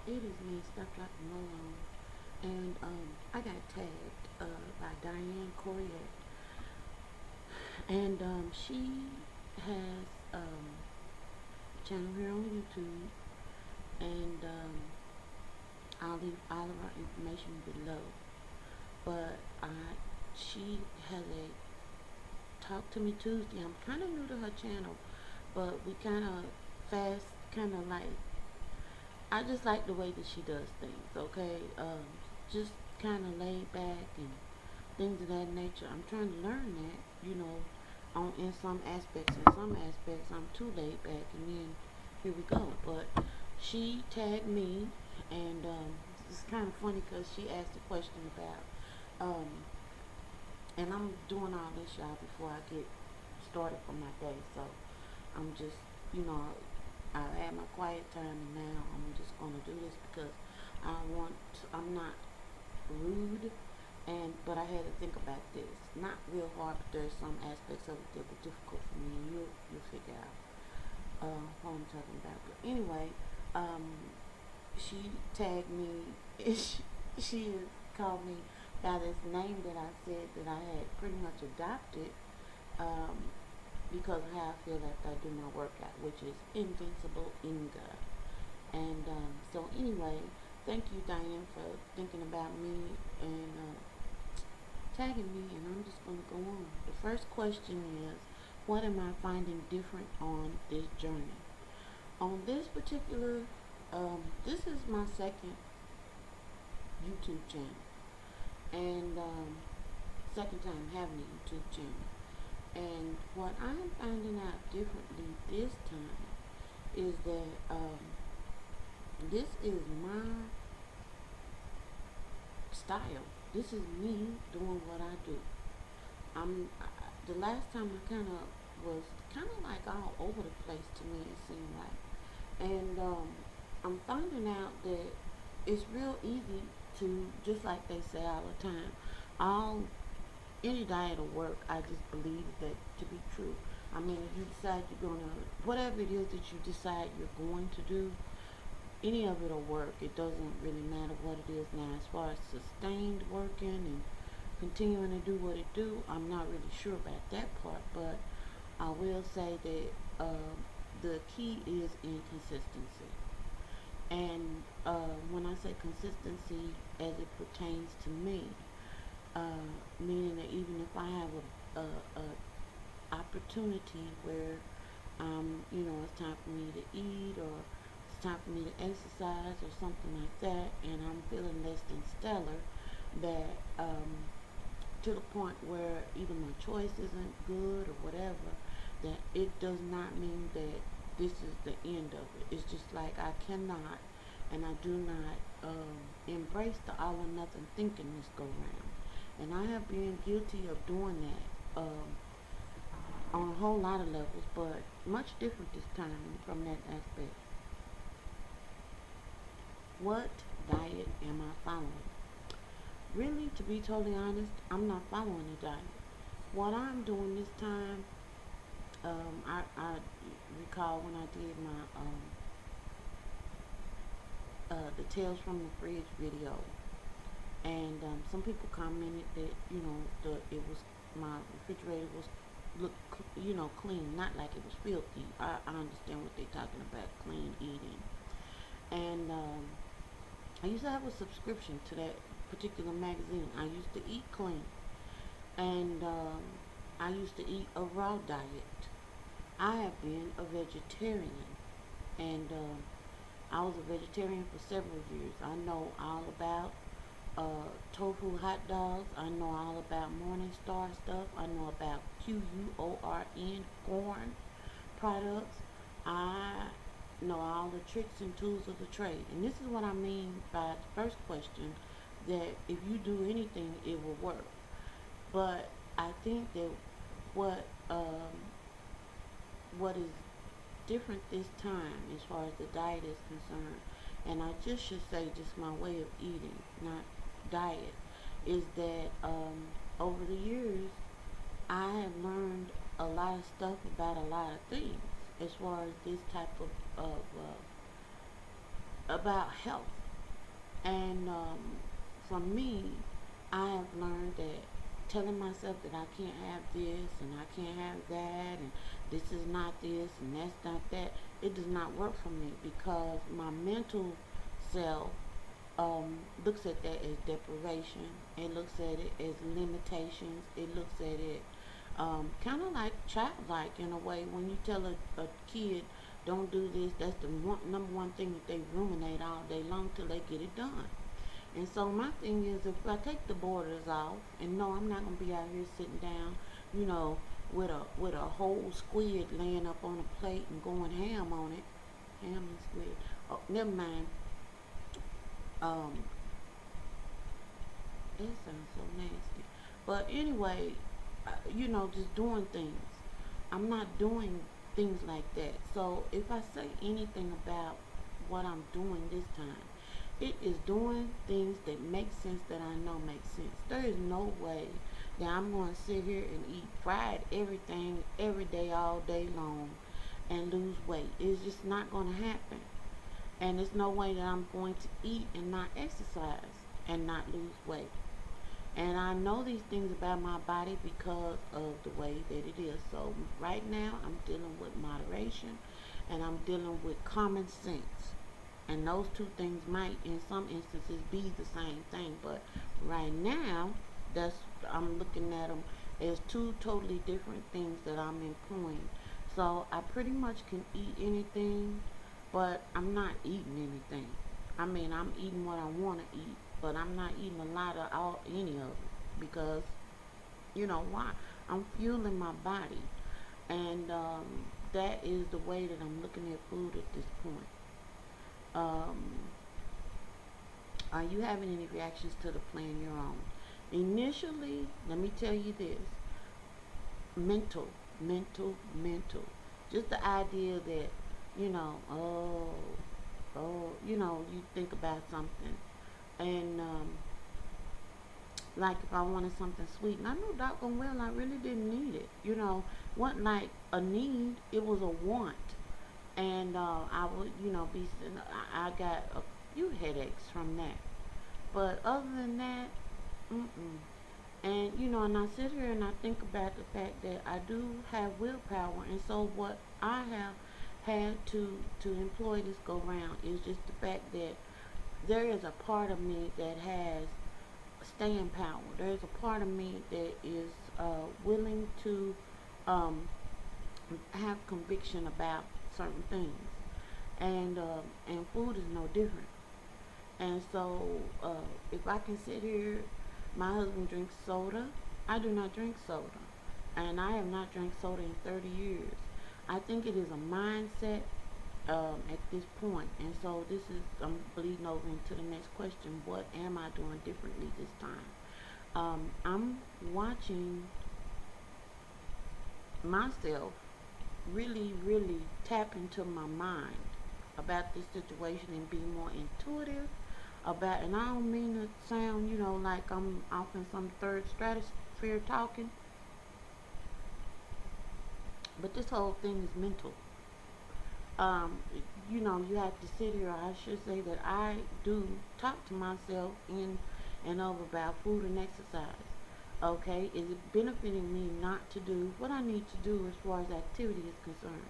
it is me, Stop Drop and Roll On. And I got tagged by Diane Corriette. And she has a channel here on YouTube. And I'll leave all of our information below. But she has a Talk to Me Tuesday. I'm kind of new to her channel, but we kind of fast, kind of like, I just like the way that she does things, okay? Just kind of laid back and things of that nature. I'm trying to learn that, in some aspects. In some aspects, I'm too laid back, and then here we go. But she tagged me, and it's kind of funny because she asked a question about, um, and I'm doing all this, y'all, before I get started for my day. So I'm just, you know, I had my quiet time, and now I'm just gonna do this because I'm not rude, but I had to think about this. Not real hard, but there's some aspects of it that were difficult for me, and you'll figure out what I'm talking about. But anyway, um, she tagged me. She called me by this name that I said that I had pretty much adopted, um, because of how I feel after I do my workout, which is Invincible Inga. And so anyway, thank you, Diane, for thinking about me and tagging me, and I'm just going to go on. The first question is, what am I finding different on this journey? On this particular, this is my second YouTube channel, and second time having a YouTube channel. And what I'm finding out differently this time is that this is my style. This is me doing what I do. The last time I kind of like all over the place to me. It seemed like, and I'm finding out that it's real easy to, just like they say all the time, all any diet will work. I just believe that to be true. I mean, if you decide you're gonna, whatever it is that you decide you're going to do, any of it'll work. It doesn't really matter what it is now. As far as sustained working and continuing to do what it do, I'm not really sure about that part. But I will say that the key is inconsistency. And when I say consistency, as it pertains to me, meaning that even if I have a opportunity where it's time for me to eat, or it's time for me to exercise or something like that, and I'm feeling less than stellar, that to the point where either my choice isn't good or whatever, that it does not mean that this is the end of it. It's just like I cannot and I do not embrace the all or nothing thinking this go round. And I have been guilty of doing that on a whole lot of levels, but much different this time from that aspect. What diet am I following? Really, to be totally honest, I'm not following a diet. What I'm doing this time, I recall when I did my the Tales from the Fridge video, and some people commented that my refrigerator was clean, not like it was filthy. I understand what they're talking about, clean eating, and I used to have a subscription to that particular magazine. I used to eat clean, and I used to eat a raw diet. I have been a vegetarian, and I was a vegetarian for several years. I know all about tofu hot dogs. I know all about Morningstar stuff. I know about QUORN corn products. I know all the tricks and tools of the trade. And this is what I mean by the first question, that if you do anything, it will work. But I think that what um, what is different this time as far as the diet is concerned, and I just should say just my way of eating, not diet, is that over the years I have learned a lot of stuff about a lot of things as far as this type of about health. And for me, I have learned that telling myself that I can't have this and I can't have that and this is not this and that's not that, it does not work for me because my mental self looks at that as deprivation. It looks at it as limitations. It looks at it kind of like childlike in a way. When you tell a kid, don't do this, that's the number one thing that they ruminate all day long till they get it done. And so my thing is, if I take the borders off, and no, I'm not gonna be out here sitting down, you know, with a whole squid laying up on a plate and going ham on it, ham and squid. Oh, never mind. Um, it sounds so nasty. But anyway, just doing things. I'm not doing things like that. So if I say anything about what I'm doing this time, it is doing things that make sense that I know make sense. There is no way that I'm going to sit here and eat fried everything every day, all day long, and lose weight. It's just not going to happen. And there's no way that I'm going to eat and not exercise and not lose weight. And I know these things about my body because of the way that it is. So right now I'm dealing with moderation and I'm dealing with common sense. And those two things might in some instances be the same thing, but right now that's I'm looking at them as two totally different things that I'm employing. So I pretty much can eat anything, but I'm not eating anything. I mean, I'm eating what I want to eat, but I'm not eating a lot of any of it because you know why? I'm fueling my body, and that is the way that I'm looking at food at this point. Um, are you having any reactions to the plan you're on? Initially, let me tell you this: mental, mental. Just the idea that you think about something, and like if I wanted something sweet, and I knew doggone well I really didn't need it. Wasn't like a need; it was a want. And I would, be sitting. I got a few headaches from that, but other than that, mm-mm. And and I sit here and I think about the fact that I do have willpower, and so what I have had to employ this go round is just the fact that there is a part of me that has staying power. There's a part of me that is willing to um, have conviction about certain things, and food is no different. And so, if I can sit here, my husband drinks soda. I do not drink soda, and I have not drank soda in 30 years. I think it is a mindset at this point, and so this is I'm bleeding over into the next question. What am I doing differently this time? I'm watching myself really, really tap into my mind about this situation and be more intuitive about, and I don't mean to sound, like I'm off in some third stratosphere talking, but this whole thing is mental. Um, you have to sit here, I should say that I do talk to myself in and over about food and exercise. Okay, is it benefiting me not to do what I need to do as far as activity is concerned?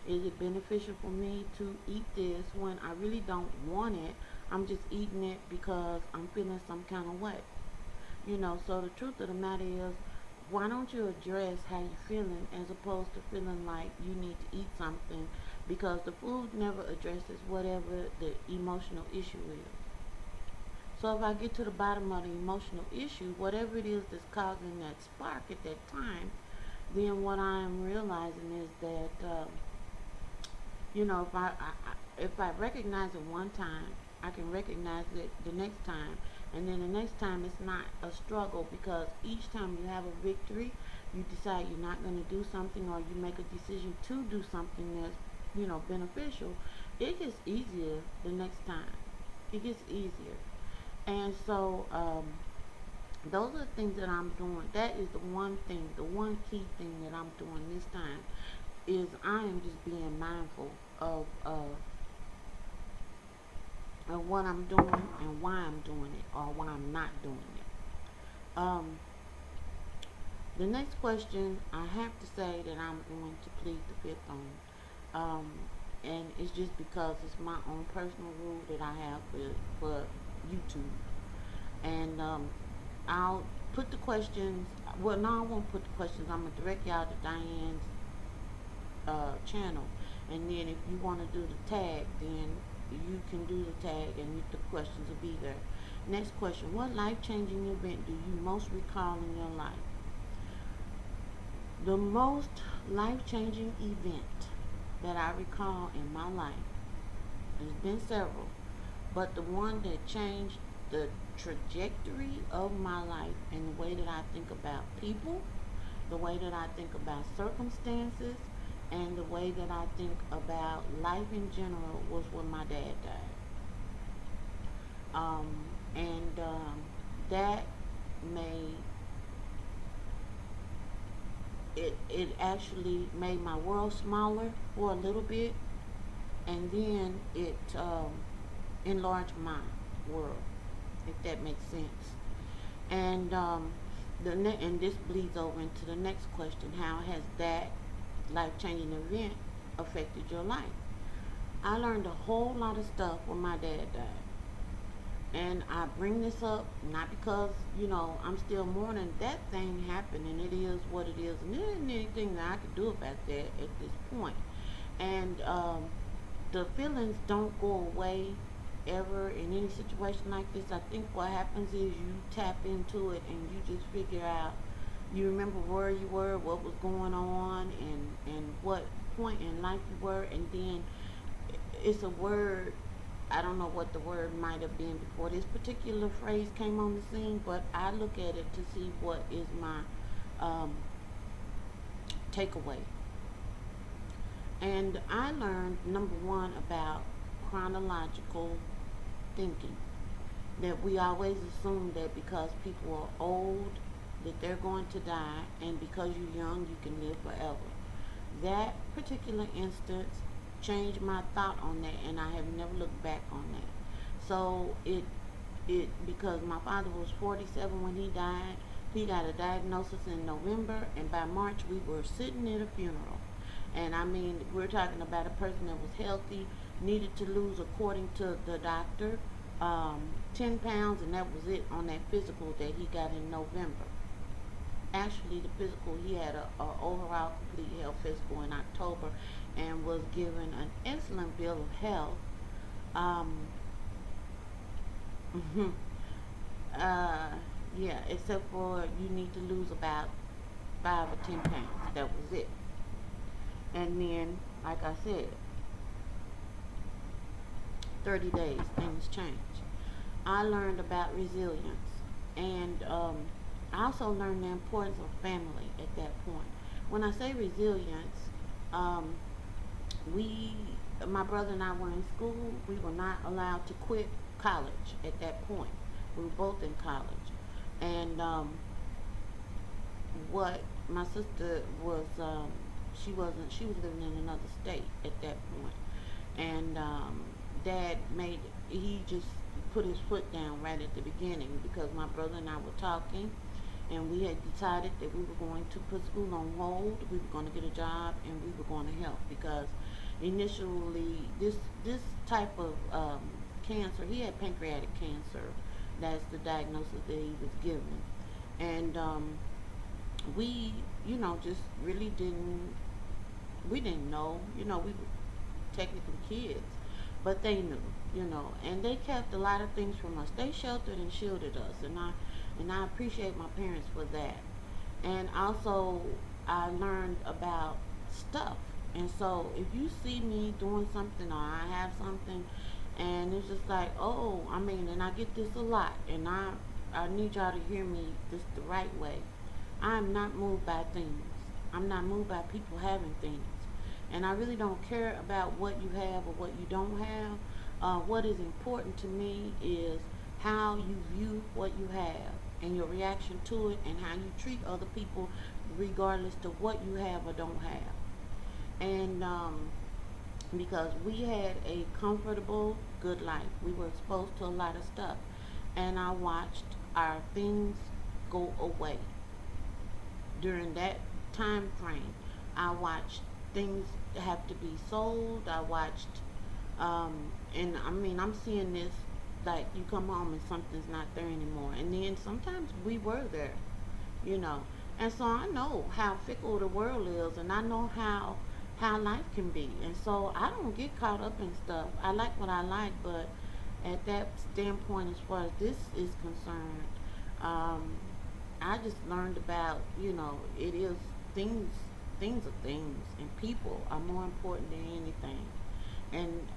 Is it beneficial for me to eat this when I really don't want it? I'm just eating it because I'm feeling some kind of way. So the truth of the matter is, why don't you address how you're feeling as opposed to feeling like you need to eat something because the food never addresses whatever the emotional issue is. So if I get to the bottom of the emotional issue, whatever it is that's causing that spark at that time, then what I am realizing is that if I recognize it one time, I can recognize it the next time, and then the next time it's not a struggle because each time you have a victory, you decide you're not going to do something, or you make a decision to do something that's beneficial. It gets easier the next time. It gets easier, and so those are the things that I'm doing. That is the one thing, the one key thing that I'm doing this time is I am just being mindful of of what I'm doing and why I'm doing it or why I'm not doing it. The next question I have to say that I'm going to plead the fifth on, um, and it's just because it's my own personal rule that I have for YouTube. And I'll put the questions. Well, no, I won't put the questions. I'm gonna direct y'all to Diane's channel, and then if you want to do the tag, then you can do the tag, and the questions will be there. Next question: what life-changing event do you most recall in your life? The most life-changing event that I recall in my life, there's been several, but the one that changed the trajectory of my life and the way that I think about people, the way that I think about circumstances, and the way that I think about life in general was when my dad died. Um, and that made it actually made my world smaller for a little bit, and then it enlarged my world, if that makes sense. And and this bleeds over into the next question: how has that life-changing event affected your life? I learned a whole lot of stuff when my dad died. And I bring this up not because, I'm still mourning. That thing happened and it is what it is. And there isn't anything that I could do about that at this point. And the feelings don't go away ever in any situation like this. I think what happens is you tap into it and you just figure out, you remember where you were, what was going on, and what point in life you were, and then it's a word. I don't know what the word might have been before this particular phrase came on the scene, but I look at it to see what is my um, takeaway. And I learned, number one, about chronological thinking. That we always assume that because people are old, that they're going to die, and because you're young, you can live forever. That particular instance changed my thought on that, and I have never looked back on that. So it because my father was 47 when he died. He got a diagnosis in November, and by March we were sitting at a funeral. And I mean, we're talking about a person that was healthy, needed to lose, according to the doctor, 10 pounds, and that was it on that physical that he got in November. Actually, the physical, he had a overall complete health physical in October and was given an excellent bill of health. Um, uh, yeah, except for you need to lose about 5 or 10 pounds. That was it. And then, like I said, 30 days, things change. I learned about resilience. And I also learned the importance of family at that point. When I say resilience, um, we, my brother and I were in school. We were not allowed to quit college at that point. We were both in college. And what my sister was, she was living in another state at that point. And dad made, he just put his foot down right at the beginning because my brother and I were talking, and we had decided that we were going to put school on hold. We were going to get a job, and we were going to help because initially this type of cancer, he had pancreatic cancer. That's the diagnosis that he was given. And we, just really we didn't know. We were technically kids, but they knew, and they kept a lot of things from us. They sheltered and shielded us, and I appreciate my parents for that. And also, I learned about stuff. And so, if you see me doing something or I have something, and it's just like, oh, I mean, and I get this a lot, and I need y'all to hear me this the right way. I'm not moved by things. I'm not moved by people having things. And I really don't care about what you have or what you don't have. What is important to me is how you view what you have and your reaction to it, and how you treat other people regardless to what you have or don't have. And because we had a comfortable, good life. We were exposed to a lot of stuff. And I watched our things go away during that time frame. I watched things have to be sold. I watched, and I mean, I'm seeing this like you come home and something's not there anymore. And then sometimes we were there, you know. And so I know how fickle the world is, and I know how life can be. And so I don't get caught up in stuff. I like what I like, but at that standpoint, as far as this is concerned, um, I just learned about, it is things, things are things, and people are more important than anything. And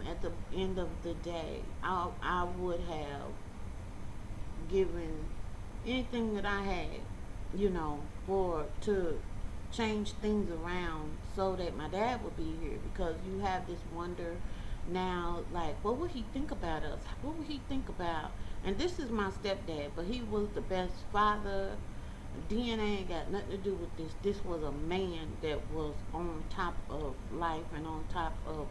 at the end of the day, I would have given anything that I had, for to change things around so that my dad would be here, because you have this wonder now, like, what would he think about us? What would he think about? And this is my stepdad, but he was the best father. DNA ain't got nothing to do with this. This was a man that was on top of life and on top of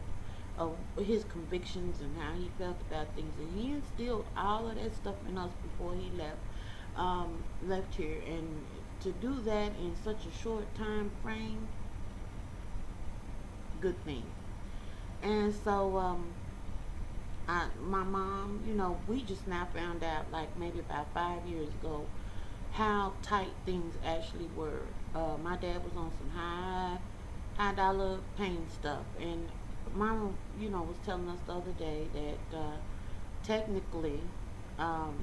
his convictions and how he felt about things, and he instilled all of that stuff in us before he left here. And to do that in such a short time frame, good thing. And so my mom, we just now found out, like maybe about 5 years ago, how tight things actually were. My dad was on some high dollar pain stuff, and mom, was telling us the other day that technically, um,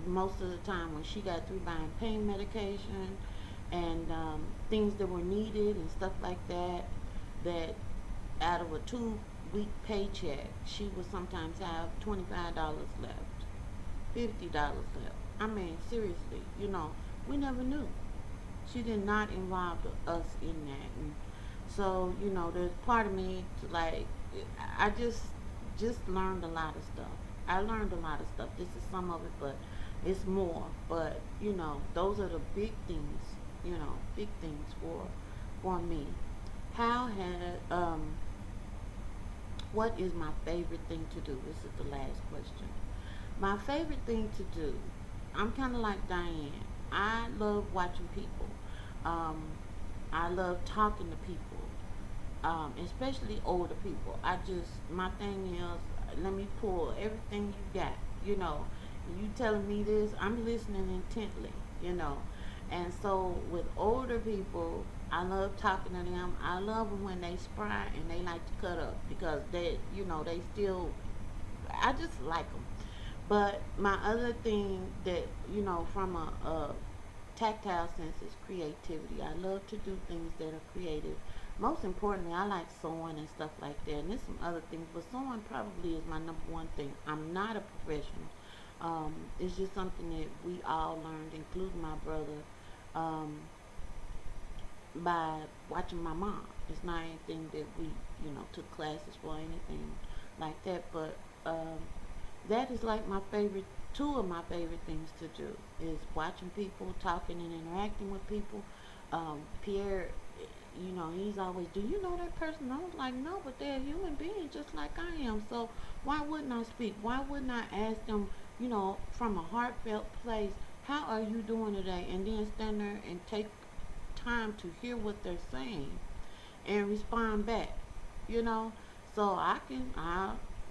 most of the time when she got through buying pain medication and things that were needed and stuff like that, that out of a 2 week paycheck, she would sometimes have $25 left, $50 left. I mean, seriously, we never knew. She did not involve us in that. And so, there's part of me to like, I just learned a lot of stuff. I learned a lot of stuff. This is some of it, but it's more. But those are the big things. Big things for me. How had What is my favorite thing to do? This is the last question. My favorite thing to do, I'm kind of like Diane. I love watching people. Um, I love talking to people, especially older people. My thing is, let me pull everything you got. You telling me this, I'm listening intently, you know. And so with older people, I love talking to them. I love them when they spry and they like to cut up, because they still, I just like them. But my other thing that, from a tactile sense, is creativity. I love to do things that are creative. Most importantly, I like sewing and stuff like that. And there's some other things, but sewing probably is my number one thing. I'm not a professional. It's just something that we all learned, including my brother, um, by watching my mom. It's not anything that we, took classes for, anything like that. But that is like my favorite. Two of my favorite things to do is watching people, talking and interacting with people. Pierre, he's always, do you know that person? I was like, no, but they're a human being just like I am. So why wouldn't I speak? Why wouldn't I ask them, from a heartfelt place, how are you doing today? And then stand there and take time to hear what they're saying and respond back, you know. So I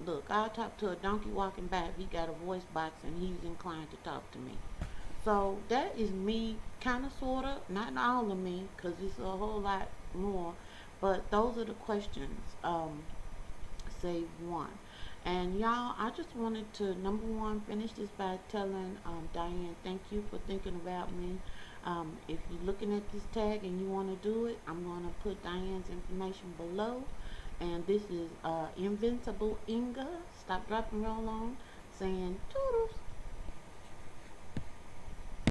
look, I'll talk to a donkey walking by if he got a voice box and he's inclined to talk to me. So that is me, kind of, sort of, not all of me, because it's a whole lot more. But those are the questions, save one. And y'all, I just wanted to, number one, finish this by telling Diane, thank you for thinking about me. If you're looking at this tag and you want to do it, I'm going to put Diane's information below. And this is Invincible Inga. Stop, drop, and roll on, saying toodles.